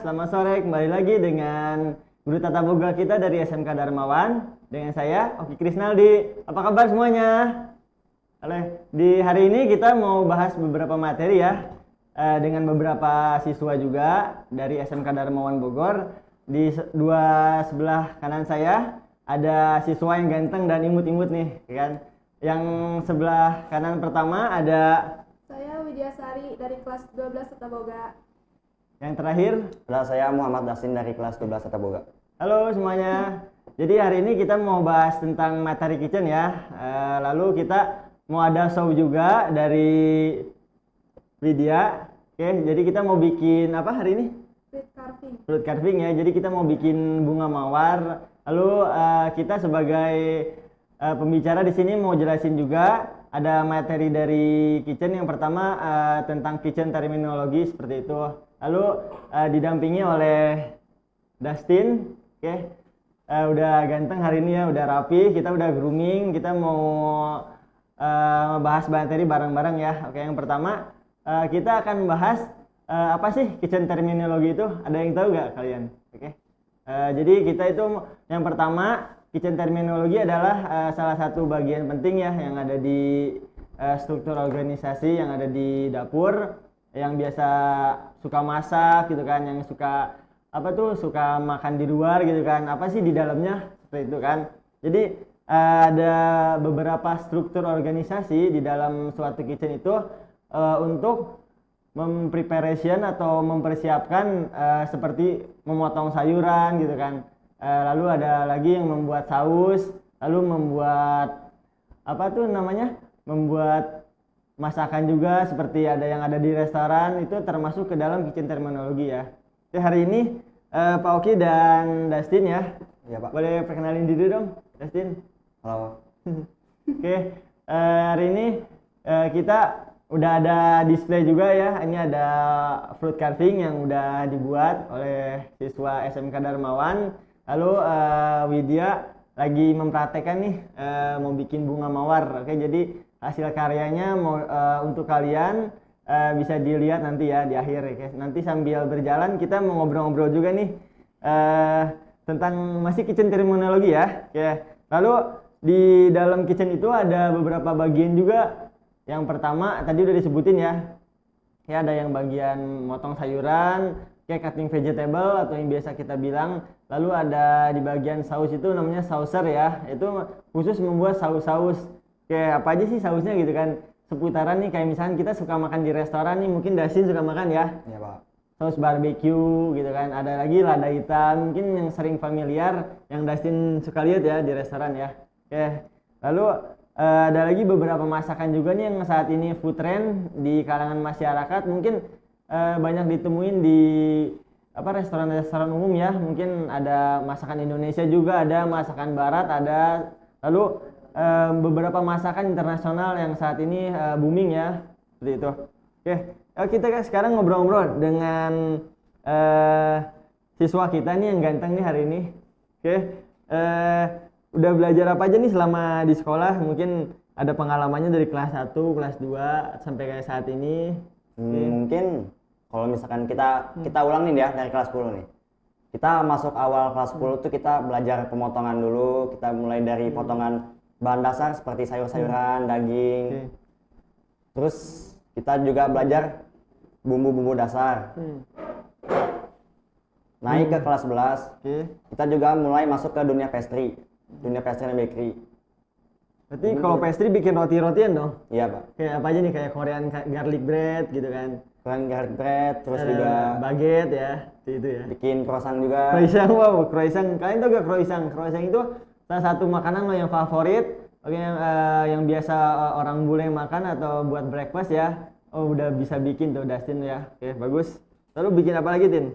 selamat sore. Kembali lagi dengan Guru Tata Boga kita dari SMK Darmawan. Dengan saya, Oki Krisnaldi. Apa kabar semuanya? Di hari ini kita mau bahas beberapa materi ya, dengan beberapa siswa juga dari SMK Darmawan Bogor. Di dua sebelah kanan saya ada siswa yang ganteng dan imut-imut nih, kan? Yang sebelah kanan pertama ada saya Widyasari dari kelas 12 Tata Boga. yang terakhir. Adalah saya Muhammad Dasin dari kelas 12 Tata Boga. Halo semuanya. Jadi hari ini kita mau bahas tentang materi kitchen ya. Lalu kita mau ada show juga dari Widya. Oke, jadi kita mau bikin apa hari ini? Fruit carving ya. Jadi kita mau bikin bunga mawar. Lalu kita sebagai pembicara di sini mau jelasin juga ada materi dari kitchen. Yang pertama tentang kitchen terminologi seperti itu. Lalu didampingi oleh Dustin. Oke. Udah ganteng hari ini ya, udah rapi, kita udah grooming, kita mau bahas materi bareng-bareng ya. Oke, yang pertama kita akan bahas apa sih kitchen terminologi itu? Ada yang tahu nggak kalian? Oke. Jadi kita itu yang pertama, kitchen terminologi adalah salah satu bagian penting ya yang ada di struktur organisasi, yang ada di dapur, yang biasa suka masak gitu kan, yang suka suka makan di luar gitu kan, apa sih di dalamnya seperti itu kan. Jadi ada beberapa struktur organisasi di dalam suatu kitchen itu untuk mempreparation atau mempersiapkan seperti memotong sayuran gitu kan. Lalu ada lagi yang membuat saus, lalu membuat membuat masakan juga seperti ada yang ada di restoran, itu termasuk ke dalam kitchen terminologi ya. Oke, hari ini Pak Oki dan Dustin ya. Iya, Pak. Boleh perkenalin diri dong, Dustin. Halo. Oke, hari ini kita udah ada display juga ya. Ini ada fruit carving yang udah dibuat oleh siswa SMK Darmawan. Lalu Widya lagi mempraktekkan nih mau bikin bunga mawar. Oke, jadi hasil karyanya mau untuk kalian bisa dilihat nanti ya di akhir ya. Nanti sambil berjalan kita mau ngobrol-ngobrol juga nih tentang masih kitchen terminologi ya. Oke. Lalu di dalam kitchen itu ada beberapa bagian juga. Yang pertama tadi udah disebutin ya. Ya, ada yang bagian motong sayuran, kayak cutting vegetable atau yang biasa kita bilang. Lalu ada di bagian saus itu namanya saucer ya. Itu khusus membuat saus-saus. Kayak apa aja sih sausnya gitu kan, seputaran nih, kayak misalnya kita suka makan di restoran nih, mungkin Dasin suka makan ya. Iya, Pak. Saus barbecue gitu kan, ada lagi lada hitam, mungkin yang sering familiar yang Dasin suka lihat ya di restoran ya. Oke. Lalu ada lagi beberapa masakan juga nih yang saat ini food trend di kalangan masyarakat, mungkin banyak ditemuin di restoran-restoran umum ya. Mungkin ada masakan Indonesia juga, ada masakan barat ada, lalu beberapa masakan internasional yang saat ini booming ya, seperti itu. Oke, kita sekarang ngobrol-ngobrol dengan siswa kita nih yang ganteng nih hari ini. Oke, udah belajar apa aja nih selama di sekolah? Mungkin ada pengalamannya dari kelas 1, kelas 2 sampai kayak saat ini. Mungkin kalau misalkan kita ulang nih ya dari kelas 10 nih. Kita masuk awal kelas 10 tuh kita belajar pemotongan dulu. Kita mulai dari potongan bahan dasar seperti sayur-sayuran, daging. Terus kita juga belajar bumbu-bumbu dasar. Naik ke kelas 11, kita juga mulai masuk ke dunia pastry dan bakery. Berarti kalau pastry bikin roti-rotian dong? Iya, Pak. Kayak apa aja nih, kayak Korean garlic bread gitu kan? Korean garlic bread, terus juga baguette ya, itu ya. bikin croissant juga. Croissant, wow, croissant. Kalian tau gak croissant? Croissant itu salah satu makanan lo yang favorit, yang biasa orang bule makan atau buat breakfast ya. Oh, udah bisa bikin tuh Dustin ya. Oke, bagus. Lalu bikin apa lagi, Tin?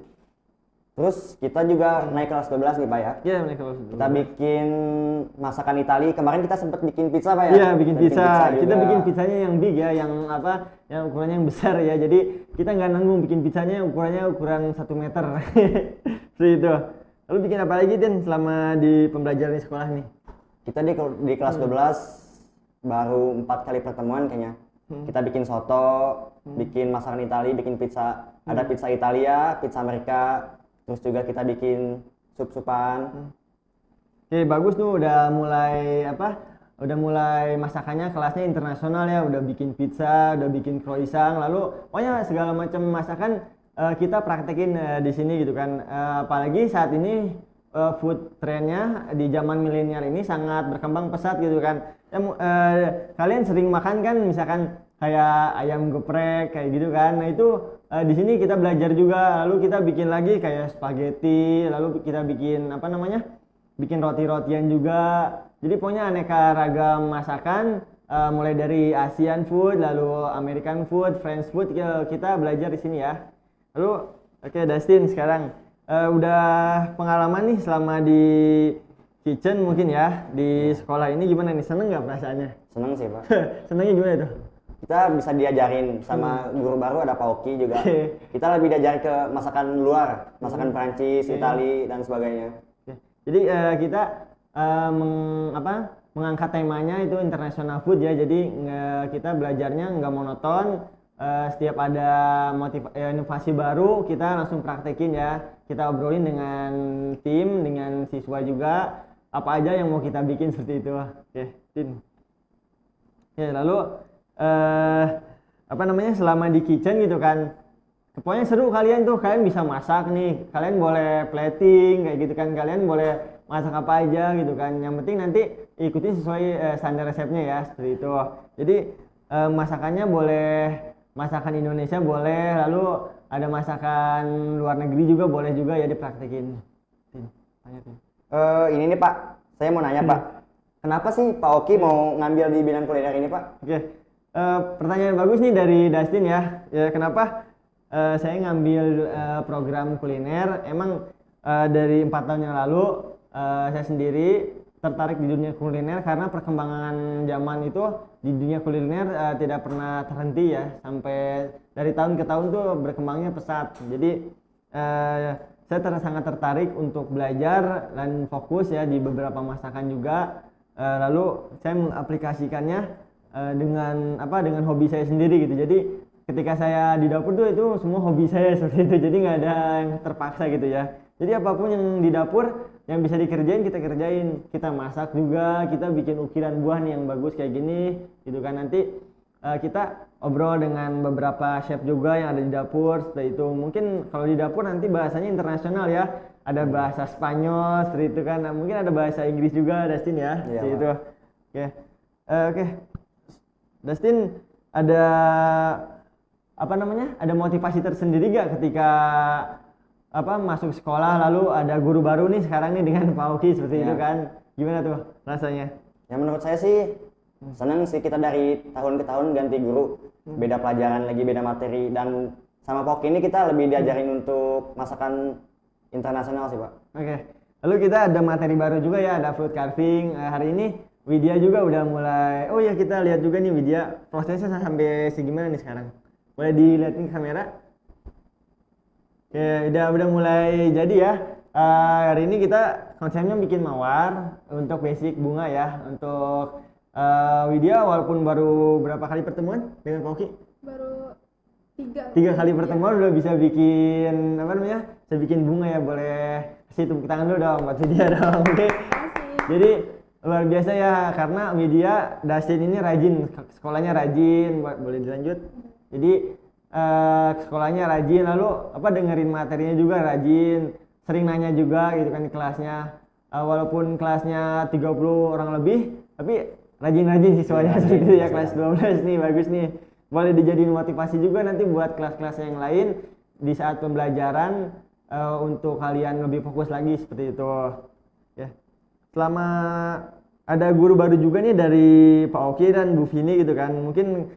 Terus kita juga naik kelas 12 nih, Pak ya. Iya, naik kelas 12. Kita bikin masakan Itali. Kemarin kita sempat bikin pizza, Pak ya. Iya, bikin pizza. Kita juga. bikin pizzanya yang big ya, yang ukurannya yang besar ya. Jadi kita nggak nanggung bikin pizzanya ukuran 1 meter. Seperti itu. Lalu bikin apa lagi, Tin, selama di pembelajaran di sekolah nih? Kita di kelas 12 baru 4 kali pertemuan kayaknya. Kita bikin soto, bikin masakan Italia, bikin pizza. Ada pizza Italia, pizza Amerika, terus juga kita bikin sup-supan. Oke, bagus tuh udah mulai udah mulai masakannya kelasnya internasional ya, udah bikin pizza, udah bikin croissant, lalu pokoknya segala macam masakan kita praktekin di sini gitu kan. Apalagi saat ini food trendnya di zaman milenial ini sangat berkembang pesat gitu kan. Kalian sering makan kan misalkan kayak ayam geprek kayak gitu kan. Nah itu di sini kita belajar juga, lalu kita bikin lagi kayak spaghetti, lalu kita bikin bikin roti-rotian juga. Jadi pokoknya aneka ragam masakan, mulai dari Asian food, lalu American food, French food, kita belajar di sini ya. Lalu oke, Dustin sekarang udah pengalaman nih selama di kitchen mungkin ya di sekolah ini, gimana nih, seneng nggak perasaannya? Seneng sih Pak. Senengnya gimana tuh? Kita bisa diajarin sama guru baru, ada Pak Oki juga. Kita lebih diajarin ke masakan luar, masakan Prancis, Italia dan sebagainya. Jadi kita mengangkat temanya itu international food ya. Jadi kita belajarnya nggak monoton. Setiap ada inovasi baru kita langsung praktekin ya. Kita obrolin dengan tim, dengan siswa juga apa aja yang mau kita bikin seperti itu. Oke, Tin. Ya, lalu selama di kitchen gitu kan, pokoknya seru, kalian bisa masak nih, kalian boleh plating kayak gitu kan, kalian boleh masak apa aja gitu kan, yang penting nanti ikutin sesuai standar resepnya ya, seperti itu. Jadi masakannya boleh masakan Indonesia boleh, lalu ada masakan luar negeri juga boleh juga ya dipraktekin. Tanya, Tin. Ini nih Pak, saya mau nanya Pak, kenapa sih Pak Oki mau ngambil di bidang kuliner ini Pak? Oke, pertanyaan bagus nih dari Dustin ya. Kenapa saya ngambil program kuliner? Emang dari 4 tahun yang lalu saya sendiri tertarik di dunia kuliner karena perkembangan zaman itu di dunia kuliner tidak pernah terhenti ya, sampai dari tahun ke tahun tuh berkembangnya pesat. Jadi saya sangat tertarik untuk belajar dan fokus ya di beberapa masakan juga. Lalu saya mengaplikasikannya dengan hobi saya sendiri gitu. Jadi ketika saya di dapur tuh itu semua hobi saya seperti itu. Jadi nggak ada yang terpaksa gitu ya. Jadi apapun yang di dapur yang bisa dikerjain kita kerjain. Kita masak juga, kita bikin ukiran buah nih yang bagus kayak gini gitu kan. Nanti kita obrol dengan beberapa chef juga yang ada di dapur seperti itu. Mungkin kalau di dapur nanti bahasanya internasional ya, ada bahasa Spanyol seperti itu kan. Nah, mungkin ada bahasa Inggris juga, Dustin ya, seperti itu. Oke. Dustin, ada ada motivasi tersendiri gak ketika masuk sekolah, lalu ada guru baru nih sekarang nih dengan Pak Oki seperti itu kan, gimana tuh rasanya? Ya menurut saya sih senang sih, kita dari tahun ke tahun ganti guru, beda pelajaran lagi, beda materi, dan sama Pak Oki ini kita lebih diajarin untuk masakan internasional sih Pak. Oke. Lalu kita ada materi baru juga ya, ada fruit carving. Hari ini Widya juga udah mulai, oh ya kita lihat juga nih Widya, prosesnya sampai segimana nih sekarang? Boleh dilihat nih kamera? Oke, udah mulai jadi ya. Hari ini kita konsepnya bikin mawar untuk basic bunga ya. Untuk Widya walaupun baru berapa kali pertemuan dengan Pak Oki? Baru 3 kali pertemuan udah bisa bikin bisa bikin bunga ya. Boleh kasih tepuk tangan dulu dong buat Widya dong. Oke. Jadi luar biasa ya, karena Widya Dustin ini rajin, sekolahnya rajin. Boleh dilanjut? Jadi sekolahnya rajin, lalu dengerin materinya juga rajin, sering nanya juga gitu kan di kelasnya. Walaupun kelasnya 30 orang lebih, tapi rajin-rajin siswanya seperti itu ya. Kelas 12 nih, bagus nih. Boleh dijadiin motivasi juga nanti buat kelas-kelas yang lain di saat pembelajaran, untuk kalian lebih fokus lagi seperti itu ya. Selama ada guru baru juga nih dari Pak Oki dan Bu Vini gitu kan, mungkin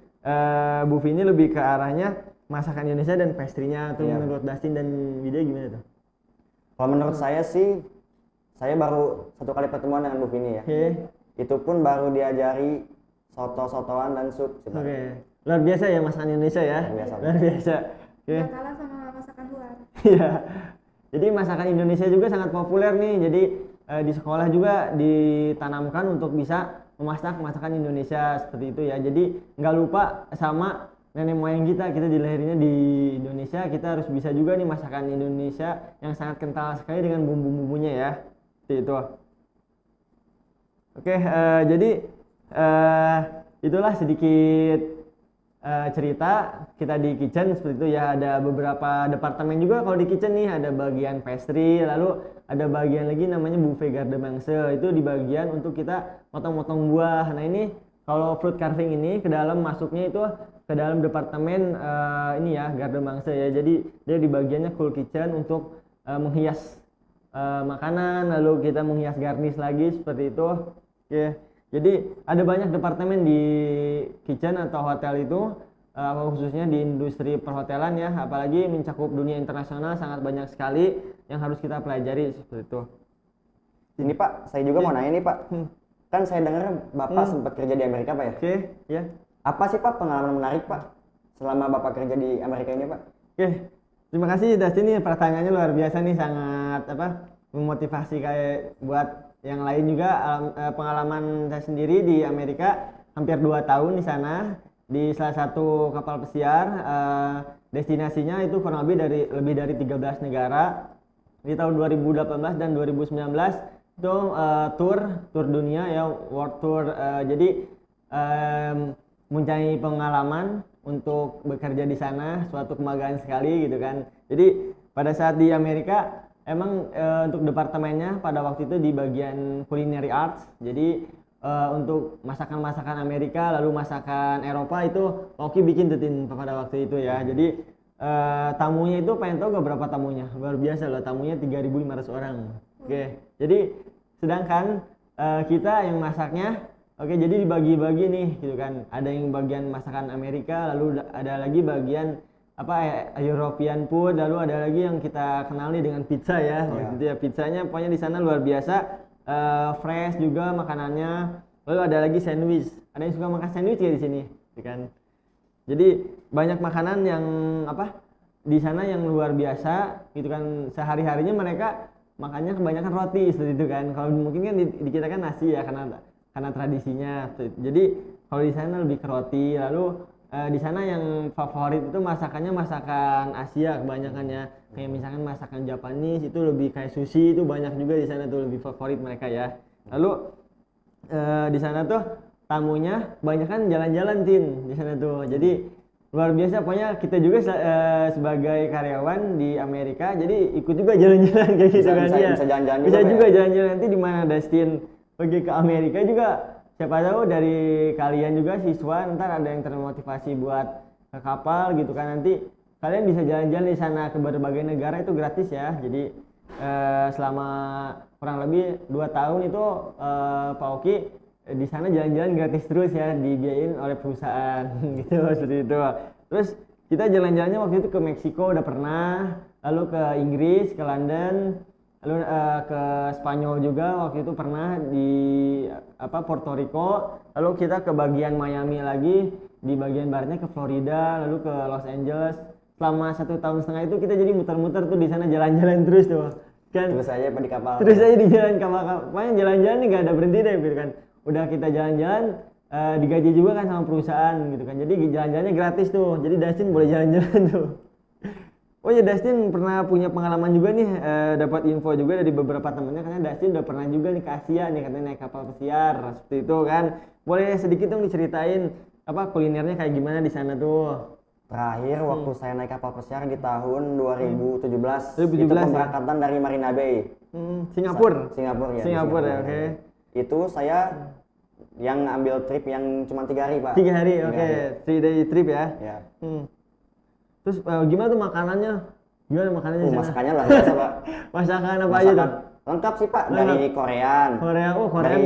Bu Vini lebih ke arahnya masakan Indonesia dan pastry-nya tuh. Menurut Dustin dan Widya gimana tuh? Kalau menurut saya sih, saya baru 1 kali pertemuan dengan Bu Vini ya. Itu pun baru diajari soto-sotoan dan sup. Luar biasa ya masakan Indonesia ya. Luar biasa. Nggak kalah sama masakan luar. Iya. Jadi masakan Indonesia juga sangat populer nih. Jadi di sekolah juga ditanamkan untuk bisa memasak masakan Indonesia seperti itu ya. Jadi nggak lupa sama nenek moyang kita dilahirnya di Indonesia, kita harus bisa juga nih masakan Indonesia yang sangat kental sekali dengan bumbu-bumbunya ya. Seperti itu. Oke, jadi itulah sedikit cerita kita di kitchen seperti itu ya. Ada beberapa departemen juga kalau di kitchen nih, ada bagian pastry, lalu ada bagian lagi namanya buffet garde manger, itu di bagian untuk kita motong-motong buah. Nah ini kalau fruit carving ini ke dalam masuknya itu ke dalam departemen ini ya, garde manger ya. Jadi dia di bagiannya cool kitchen untuk menghias makanan, lalu kita menghias garnish lagi seperti itu. Oke. Jadi ada banyak departemen di kitchen atau hotel itu, khususnya di industri perhotelan ya, apalagi mencakup dunia internasional, sangat banyak sekali yang harus kita pelajari seperti itu. Ini Pak, saya juga mau nanya nih Pak. Kan saya dengar Bapak sempat kerja di Amerika Pak ya? Oke, ya. Apa sih Pak pengalaman menarik Pak selama Bapak kerja di Amerika ini Pak? Oke, terima kasih Dustin, nih pertanyaannya luar biasa nih, sangat memotivasi kayak buat yang lain juga. Pengalaman saya sendiri di Amerika hampir 2 tahun di sana, di salah satu kapal pesiar. Destinasinya itu kurang lebih dari 13 negara. Di tahun 2018 dan 2019 itu tour dunia ya, world tour. Jadi mempunyai pengalaman untuk bekerja di sana, suatu kebanggaan sekali gitu kan. Jadi pada saat di Amerika emang untuk departemennya pada waktu itu di bagian culinary arts. Jadi untuk masakan-masakan Amerika lalu masakan Eropa itu Oki bikin tuh pada waktu itu ya. Jadi tamunya itu pengen tahu gak berapa tamunya? Luar biasa loh, tamunya 3.500 orang. Oke. Jadi sedangkan kita yang masaknya jadi dibagi-bagi nih gitu kan. Ada yang bagian masakan Amerika, lalu ada lagi bagian European food, lalu ada lagi yang kita kenal nih dengan pizza ya. Gitu ya, pizzanya pokoknya di sana luar biasa, fresh juga makanannya. Lalu ada lagi sandwich. Ada yang suka makan sandwich ya di sini, gitu kan. Jadi banyak makanan yang di sana yang luar biasa gitu kan. Sehari-harinya mereka makannya kebanyakan roti seperti itu kan. Kalau mungkin kan di kita kan nasi ya karena tradisinya. Jadi kalau di sana lebih ke roti. Lalu di sana yang favorit itu masakannya masakan Asia kebanyakan ya, kayak misalkan masakan Japanese itu lebih kayak sushi, itu banyak juga di sana tuh, lebih favorit mereka ya. Lalu di sana tuh tamunya kebanyakan jalan-jalan di sana tuh, jadi luar biasa. Pokoknya kita juga sebagai karyawan di Amerika jadi ikut juga jalan-jalan kayak gitu kan ya. Bisa jalan-jalan bisa juga ya? jalan-jalan nanti di mana Dustin pergi ke Amerika juga. Siapa tahu dari kalian juga siswa ntar ada yang termotivasi buat ke kapal gitu kan, nanti kalian bisa jalan-jalan di sana ke berbagai negara, itu gratis ya. Jadi selama kurang lebih 2 tahun itu Pak Oki di sana jalan-jalan gratis terus ya, dibiayain oleh perusahaan gitu seperti itu. Terus kita jalan-jalannya waktu itu ke Meksiko udah pernah, lalu ke Inggris, ke London, lalu ke Spanyol juga waktu itu pernah, di Puerto Rico, lalu kita ke bagian Miami lagi, di bagian baratnya ke Florida, lalu ke Los Angeles. Selama 1,5 tahun itu kita jadi muter-muter tuh di sana, jalan-jalan terus tuh kan. Terus aja di kapal. Terus aja di jalan kapal, pokoknya jalan-jalan nih gak ada berhenti deh gitu kan. Udah kita jalan-jalan digaji juga kan sama perusahaan gitu kan. Jadi jalan-jalannya gratis tuh. Jadi Dustin boleh jalan-jalan tuh. Oh ya, Dustin pernah punya pengalaman juga nih, dapat info juga dari beberapa temennya, karena Dustin udah pernah juga nih ke Asia nih, katanya naik kapal pesiar seperti itu kan. Boleh sedikit dong diceritain kulinernya kayak gimana di sana tuh? Terakhir waktu saya naik kapal pesiar di tahun 2017, itu 2017 pemberangkatan dari Marina Bay. Singapura. Singapura ya. Singapura ya, oke. Itu saya yang ambil trip yang cuma 3 hari Pak. 3 hari, oke. 3 day trip ya. Ya. Terus gimana tuh makanannya? Gimana makanannya di sana? Masakannya lah biasa Pak. Masakan apa aja tuh? Lengkap sih Pak, dari Korean. Korean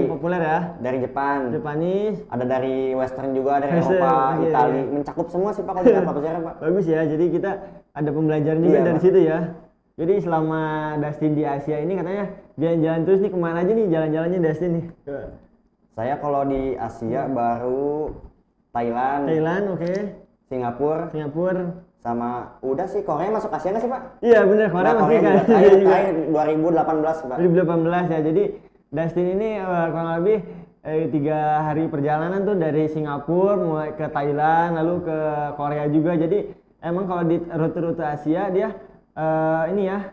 populer ya. Dari Jepang. Japanese. Ada dari Western juga, dari Western, Eropa, iya. Itali, mencakup semua sih Pak kalau di kapal pesiar Pak. Bagus ya, jadi kita ada pembelajaran juga Iya, dari Pak. situ ya. Jadi selama Dustin di Asia ini katanya jalan-jalan terus nih, kemana aja nih jalan-jalannya Dustin nih? Saya kalau di Asia baru Thailand, Thailand, oke. Singapura, Singapura, sama udah sih. Korea masuk Asia nggak sih Pak? Iya bener, Korea Nah, masih Korea kan. juga terakhir 2018 Pak. 2018 ya. Jadi Dustin ini kurang lebih 3 hari perjalanan tuh dari Singapura mulai ke Thailand lalu ke Korea juga. Jadi emang kalau di rute-rute Asia dia ini ya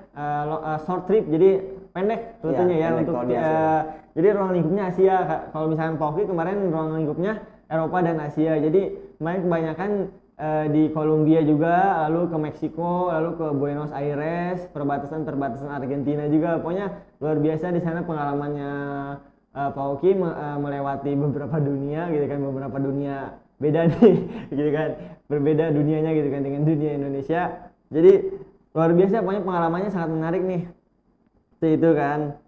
short trip, jadi pendek rutenya ya pendek untuk kalau di Asia. jadi ruang lingkupnya Asia. Kalau misalnya Pauki kemarin ruang lingkupnya Eropa dan Asia. Jadi kemarin kebanyakan di Kolombia juga, lalu ke Meksiko, lalu ke Buenos Aires, perbatasan Argentina juga. Pokoknya luar biasa di sana pengalamannya Pauki melewati beberapa dunia gitu kan, beberapa dunia beda nih gitu kan, berbeda dunianya gitu kan dengan dunia Indonesia. Jadi luar biasa, pokoknya pengalamannya sangat menarik nih. Itu kan.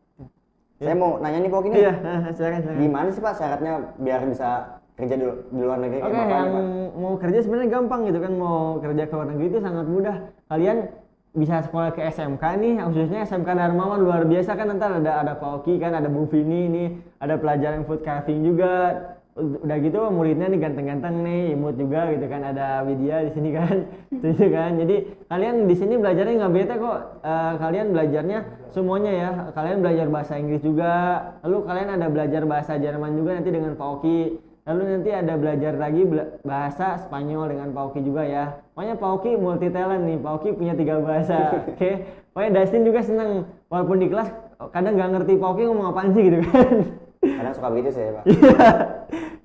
Saya mau nanya nih Pak ini. Iya, silakan. Gimana sih Pak syaratnya biar bisa kerja di luar negeri kayak Oke, Bapak yang nih Pak? mau kerja sebenarnya gampang gitu kan, mau kerja ke luar negeri itu sangat mudah. Kalian bisa sekolah ke SMK nih, khususnya SMK Darmawan, luar biasa kan. Ntar ada Pauki kan, ada Bu Vini nih, ada pelajaran food carving juga. Udah gitu muridnya nih ganteng-ganteng nih, imut juga gitu kan, ada Widya di sini kan. Gitu kan. Jadi kalian di sini belajarnya nggak bete kok. Kalian belajarnya semuanya ya. Kalian belajar bahasa Inggris juga, lalu kalian ada belajar bahasa Jerman juga nanti dengan Pauki. Lalu nanti ada belajar lagi bahasa Spanyol dengan Pauki juga ya. Pokoknya Pauki multi talent nih, Pauki punya 3 bahasa. Oke. Pokoknya Dustin juga seneng, walaupun di kelas kadang nggak ngerti Pauki ngomong apaan sih gitu kan. Kadang suka begitu sih Pak.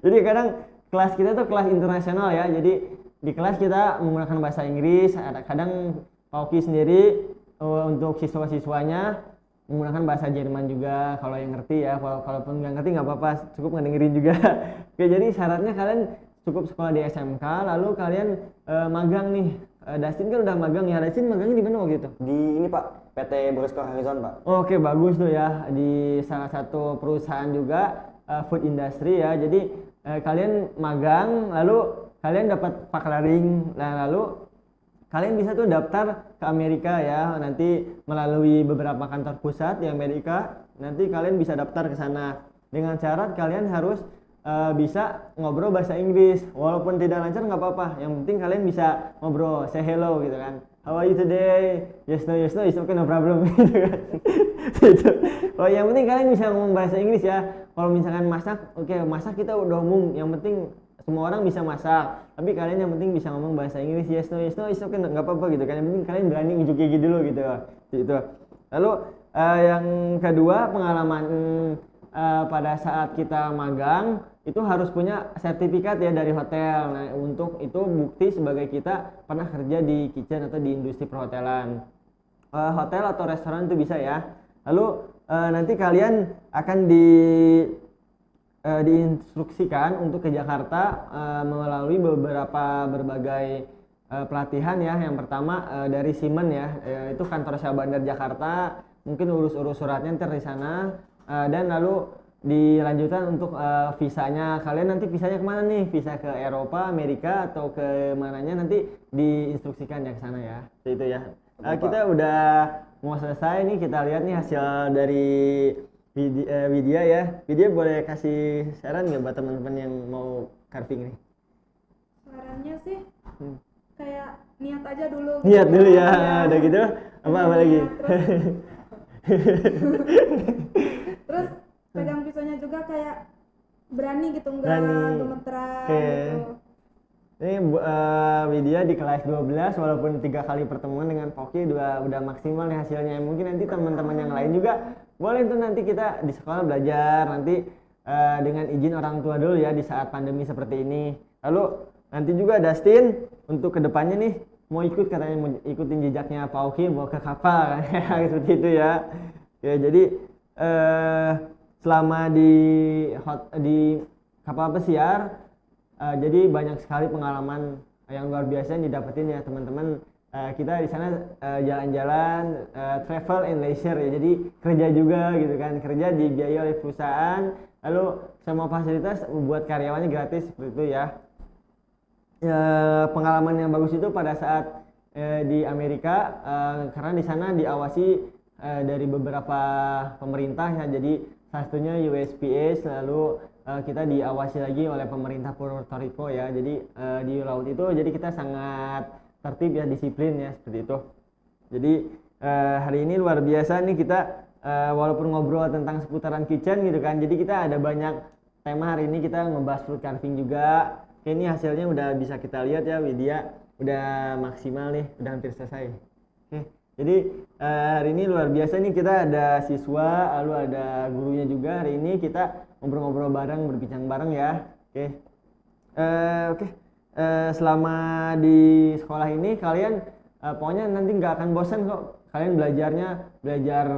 Jadi kadang kelas kita tuh kelas internasional ya. Jadi di kelas kita menggunakan bahasa Inggris, kadang Pauki sendiri untuk siswa-siswanya menggunakan bahasa Jerman juga kalau yang ngerti ya. Kalaupun nggak ngerti nggak apa-apa, cukup ngedengerin juga. Oke, jadi syaratnya kalian cukup sekolah di SMK, lalu kalian magang nih. Dustin kan udah magang ya. Dustin magangnya di mana waktu itu? Di ini Pak, PT Brosco Horizon Pak. Oke, bagus tuh ya, di salah satu perusahaan juga food industry ya. Jadi kalian magang, lalu kalian dapat paklaring, lalu kalian bisa tuh daftar ke Amerika ya, nanti melalui beberapa kantor pusat di Amerika. Nanti kalian bisa daftar ke sana dengan syarat kalian harus bisa ngobrol bahasa Inggris. Walaupun tidak lancar nggak apa-apa, yang penting kalian bisa ngobrol, say hello gitu kan. How are you today? Yes no, it's okay, no problem gitu kan. Gitu. Oh, yang penting kalian bisa ngomong bahasa Inggris ya. Kalau misalkan masak, oke, masak kita udah umum, yang penting semua orang bisa masak, tapi kalian yang penting bisa ngomong bahasa Inggris. Yes no, it's okay, nggak apa-apa gitu kan. Yang penting kalian berani unjuk gigi dulu gitu. Gitu. Lalu yang kedua, pengalaman pada saat kita magang itu harus punya sertifikat ya dari hotel. Nah, untuk itu bukti sebagai kita pernah kerja di kitchen atau di industri perhotelan. Hotel atau restoran itu bisa ya. Lalu nanti kalian akan diinstruksikan untuk ke Jakarta melalui berbagai pelatihan ya. Yang pertama dari Siemens ya, itu kantor Syah Bandar Jakarta, mungkin urus suratnya ntar di sana, dan lalu dilanjutkan untuk visanya. Kalian nanti visanya kemana nih? Visa ke Eropa, Amerika, atau ke mananya nanti diinstruksikan ya ke sana ya. Itu ya. Kita udah mau selesai nih, kita lihat nih hasil dari Widya ya. Widya boleh kasih saran nggak buat teman-teman yang mau carving nih? Sarannya sih kayak niat aja dulu. Niat dulu ya, Ya. udah gitu. Apa lagi? Terus pegang pisaunya juga kayak berani gitu, enggak Berani. gemeteran Oke. gitu. Ini Widya di kelas 12, walaupun 3 kali pertemuan dengan Poki udah maksimal nih hasilnya. Mungkin nanti teman-teman yang lain juga boleh tuh nanti kita di sekolah belajar nanti dengan izin orang tua dulu ya di saat pandemi seperti ini. Lalu nanti juga Dustin untuk kedepannya nih mau ikut, katanya mau ikutin jejaknya Pauki, mau ke kapal seperti itu ya. Ya jadi selama di kapal pesiar jadi banyak sekali pengalaman yang luar biasa yang didapetin ya teman-teman. Kita di sana jalan-jalan, travel and leisure ya, jadi kerja juga gitu kan, kerja dibiayai oleh perusahaan, lalu semua fasilitas buat karyawannya gratis seperti itu ya. Pengalaman yang bagus itu pada saat di Amerika, karena di sana diawasi dari beberapa pemerintah ya, jadi salah satunya USPS, lalu kita diawasi lagi oleh pemerintah Puerto Rico ya. Jadi di laut itu jadi kita sangat tertib ya, disiplin ya, seperti itu. Jadi hari ini luar biasa nih kita walaupun ngobrol tentang seputaran kitchen gitu kan, jadi kita ada banyak tema hari ini, kita ngebahas fruit carving juga. Oke, ini hasilnya udah bisa kita lihat ya, Widya udah maksimal nih, udah hampir selesai. Oke, jadi hari ini luar biasa nih, kita ada siswa lalu ada gurunya juga. Hari ini kita ngobrol-ngobrol bareng, berbincang bareng ya. Oke. Selama di sekolah ini kalian pokoknya nanti nggak akan bosan kok. Kalian belajar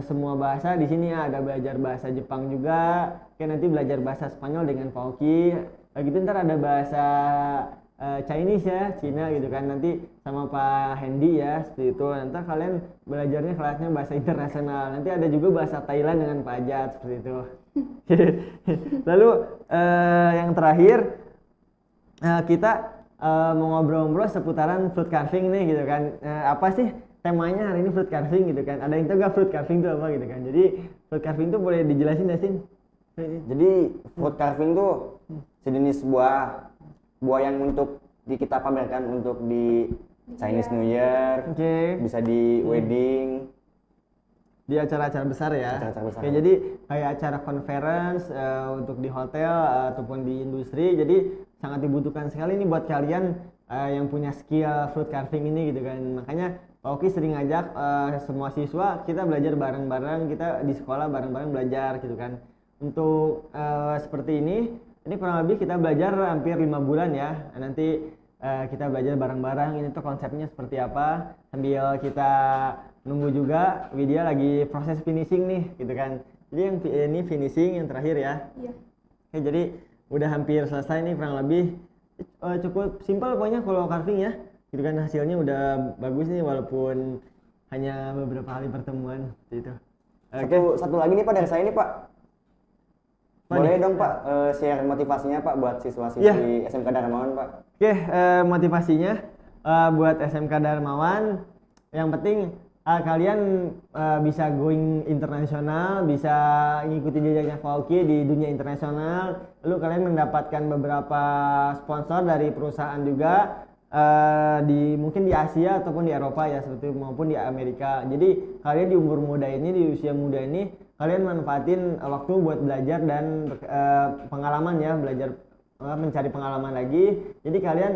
semua bahasa di sini ya. Ada belajar bahasa Jepang juga. Oke, nanti belajar bahasa Spanyol dengan Pak Oki. Gitu ntar ada bahasa Chinese ya, Cina gitu kan, nanti sama Pak Hendy ya, seperti itu. Nanti kalian belajarnya kelasnya bahasa internasional. Nanti ada juga bahasa Thailand dengan Pak Ajat, seperti itu. Lalu yang terakhir kita mau ngobrol-ngobrol seputaran fruit carving nih gitu kan. Apa sih temanya hari ini fruit carving gitu kan? Ada yang tahu gak fruit carving itu apa gitu kan? Jadi fruit carving itu boleh dijelasin nggak sih? Jadi fruit carving tuh sejenis buah yang untuk kita pamerkan untuk di Chinese New Year, bisa di wedding, di acara-acara besar ya. Acara-acara besar. Oke, jadi kayak acara conference untuk di hotel ataupun di industri. Jadi sangat dibutuhkan sekali nih buat kalian yang punya skill fruit carving ini gitu kan. Makanya Pak Oki sering ngajak semua siswa kita belajar bareng-bareng, kita di sekolah bareng-bareng belajar gitu kan. Untuk seperti ini kurang lebih kita belajar hampir 5 bulan ya. Nanti kita belajar bareng-bareng, ini tuh konsepnya seperti apa, sambil kita nunggu juga Widya lagi proses finishing nih gitu kan. Jadi yang ini finishing yang terakhir ya. Iya. Oke, jadi udah hampir selesai nih, kurang lebih cukup simpel pokoknya kalau carving ya gitu kan. Hasilnya udah bagus nih walaupun hanya beberapa kali pertemuan gitu. Satu lagi nih Pak dari saya nih Pak. Boleh dong Pak share motivasinya Pak buat siswa-siswi SMK Darmawan Pak. Oke, motivasinya buat SMK Darmawan yang penting kalian bisa going internasional, bisa ngikutin jejaknya Fauki di dunia internasional, lalu kalian mendapatkan beberapa sponsor dari perusahaan juga mungkin di Asia ataupun di Eropa ya, seperti maupun di Amerika. Jadi kalian di umur muda ini, di usia muda ini, kalian manfaatin waktu buat belajar dan pengalaman ya, belajar mencari pengalaman lagi. Jadi kalian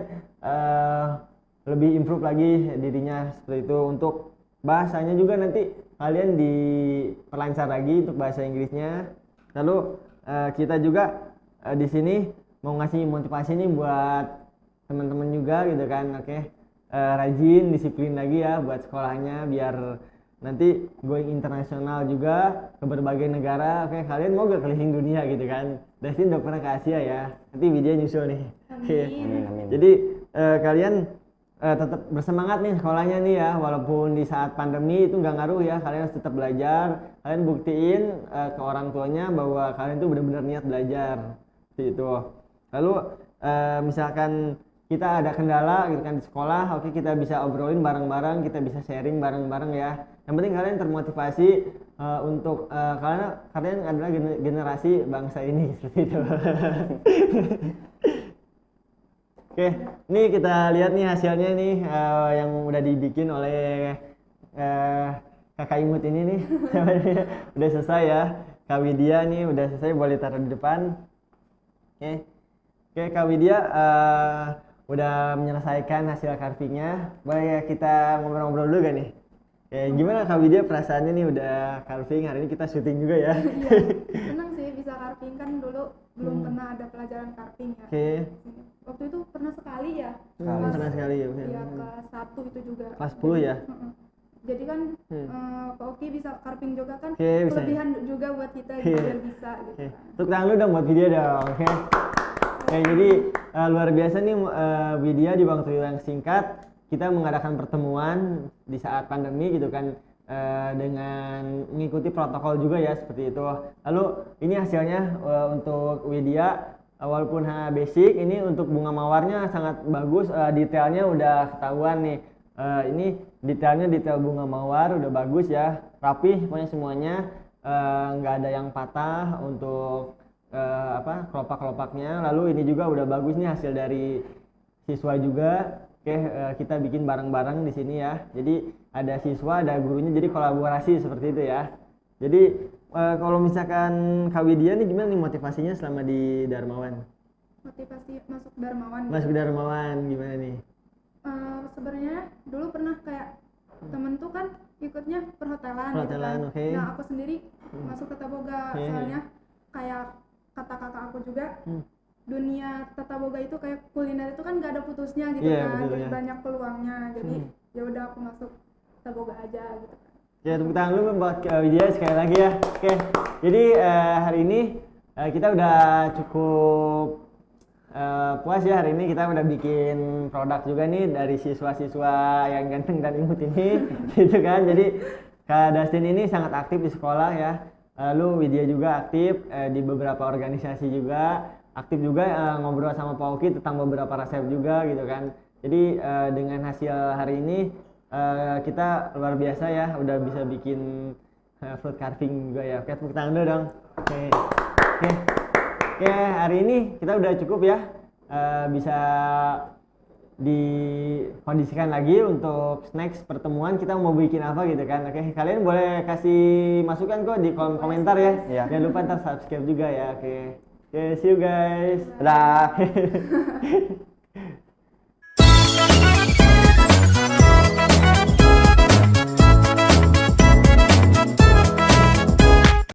lebih improve lagi dirinya seperti itu. Untuk bahasanya juga nanti kalian diperlancar lagi untuk bahasa Inggrisnya. Lalu kita juga di sini mau ngasih motivasi nih buat teman-teman juga gitu kan. Oke, rajin, disiplin lagi ya buat sekolahnya biar nanti going internasional juga ke berbagai negara. Oke, kalian mau gak keliling dunia gitu kan? Destin udah pernah ke Asia ya, nanti video nyusul nih. Amin. Jadi kalian tetap bersemangat nih sekolahnya nih ya, walaupun di saat pandemi itu nggak ngaruh ya, kalian harus tetap belajar. Kalian buktiin ke orang tuanya bahwa kalian tuh benar-benar niat belajar seperti itu. Lalu misalkan kita ada kendala gitu kan di sekolah, oke, kita bisa obrolin bareng-bareng, kita bisa sharing bareng-bareng ya. Yang penting kalian termotivasi untuk karena kalian adalah generasi bangsa ini seperti itu. Oke, ini kita lihat nih hasilnya nih yang udah dibikin oleh kakak imut ini nih. Udah selesai ya. Kak Widya nih udah selesai, boleh taruh di depan. Oke, Kak Widya udah menyelesaikan hasil carvingnya. Boleh kita ngobrol-ngobrol dulu gak nih? Gimana Kak Widya perasaannya nih udah carving? Hari ini kita syuting juga ya. Iya, senang sih bisa carving, kan dulu belum pernah ada pelajaran carving ya. Oke. Waktu itu pernah sekali ya. Pernah sekali ya. Iya, kelas 1 itu juga. Kelas 10 ya. Jadi kan Pak Oki bisa carving juga kan, Oke, bisa. kelebihan juga buat kita biar bisa gitu kan. Tepuk tangan lu dong buat Widya dong. Oke. Jadi luar biasa nih Widya, di waktu yang singkat kita mengadakan pertemuan di saat pandemi gitu kan, dengan mengikuti protokol juga ya, seperti itu. Lalu ini hasilnya untuk Widya, walaupun basic, ini untuk bunga mawarnya sangat bagus, detailnya udah ketahuan nih. Ini detailnya detail bunga mawar udah bagus ya, rapih pokoknya semuanya, nggak ada yang patah untuk kelopak-kelopaknya. Lalu ini juga udah bagus nih hasil dari siswa juga. Oke, kita bikin bareng-bareng di sini ya. Jadi ada siswa, ada gurunya, jadi kolaborasi seperti itu ya. Jadi kalau misalkan Kak Widya nih gimana nih motivasinya selama di Darmawan? Motivasi masuk Darmawan gitu. Masuk Darmawan gimana nih? Sebenarnya dulu pernah kayak temen tuh kan ikutnya perhotelan gitu Perhotelan, kan. oke. Nah aku sendiri masuk ke Tata Boga, Oke. soalnya kayak kata kakak aku juga dunia Tata Boga itu kayak kuliner itu kan gak ada putusnya gitu Iya, kan, betul, jadi ya. banyak peluangnya, jadi ya udah aku masuk Tata Boga aja gitu kan. Ya, tepuk tangan dulu buat Kak Widya sekali lagi ya. Oke, jadi hari ini kita udah cukup puas ya. Hari ini kita udah bikin produk juga nih dari siswa-siswa yang ganteng dan imut ini gitu kan. Jadi Kak Dustin ini sangat aktif di sekolah ya. Lalu Widya juga aktif di beberapa organisasi juga, aktif juga ngobrol sama Pak Oki tentang beberapa resep juga gitu kan. Jadi dengan hasil hari ini kita luar biasa ya, udah bisa bikin fruit carving juga ya. Oke, tepuk tangan dulu dong. Oke. Oke, hari ini kita udah cukup ya. Bisa dikondisikan lagi untuk next pertemuan kita mau bikin apa gitu kan. Oke, kalian boleh kasih masukan kok di kolom komentar ya. Iya. Jangan lupa ntar subscribe juga ya. Oke. Oke, see you guys. Dadah.